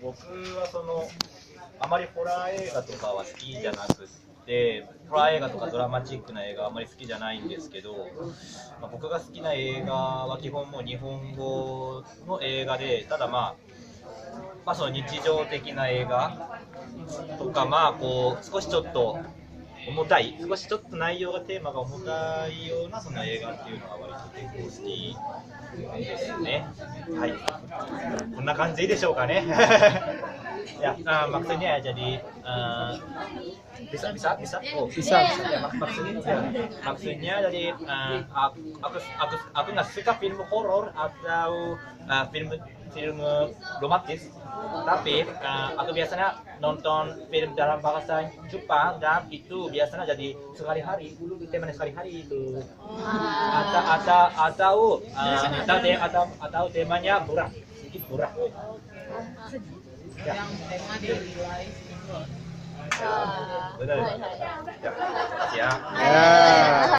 僕はあまりホラー映画とかは好きじゃなくて、ホラー映画とかドラマチックな映画はあまり好きじゃないんですけど、僕が好きな映画は基本もう日本語の映画で、ただその日常的な映画とか、こう少しちょっと重たい、少しちょっと内容がテーマが重たいようなその映画っていうのが割と結構好きですね。はい。こんな感じでいいでしょうかね。Ya, maksudnya jadi bisa. Oh, Bisa. Ya, maksudnya jadi aku nggak suka film horor atau film romantis, tapi aku biasanya nonton film dalam bahasa Jepang dan itu biasanya jadi sekali-hari, temanya sekali-hari itu. Atau temanya murah, sedikit murah. Yang tema di realize gitu. Benar. Ya, makasih ya. Ya.